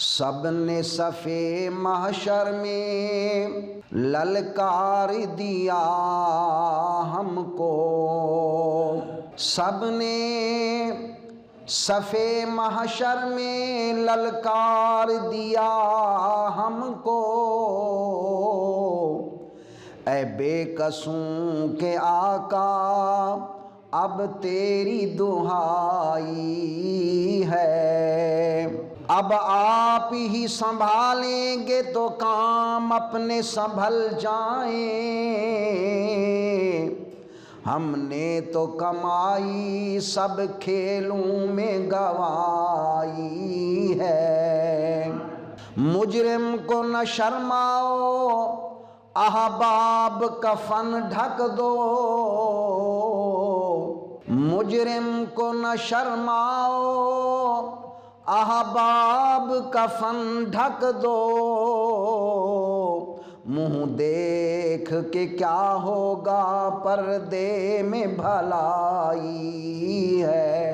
سب نے صفِ محشر میں للکار دیا ہم کو، سب نے صفِ محشر میں للکار دیا ہم کو، اے بے قصوں کے آقا اب تیری دہائی ہے، اب آپ ہی سنبھالیں گے تو کام اپنے سنبھل جائیں، ہم نے تو کمائی سب کھیلوں میں گوائی ہے، مجرم کو نہ شرماؤ احباب کفن ڈھک دو، مجرم کو نہ شرماؤ احباب کفن ڈھک دو، منہ دیکھ کے کیا ہوگا پردے میں بھلائی ہے۔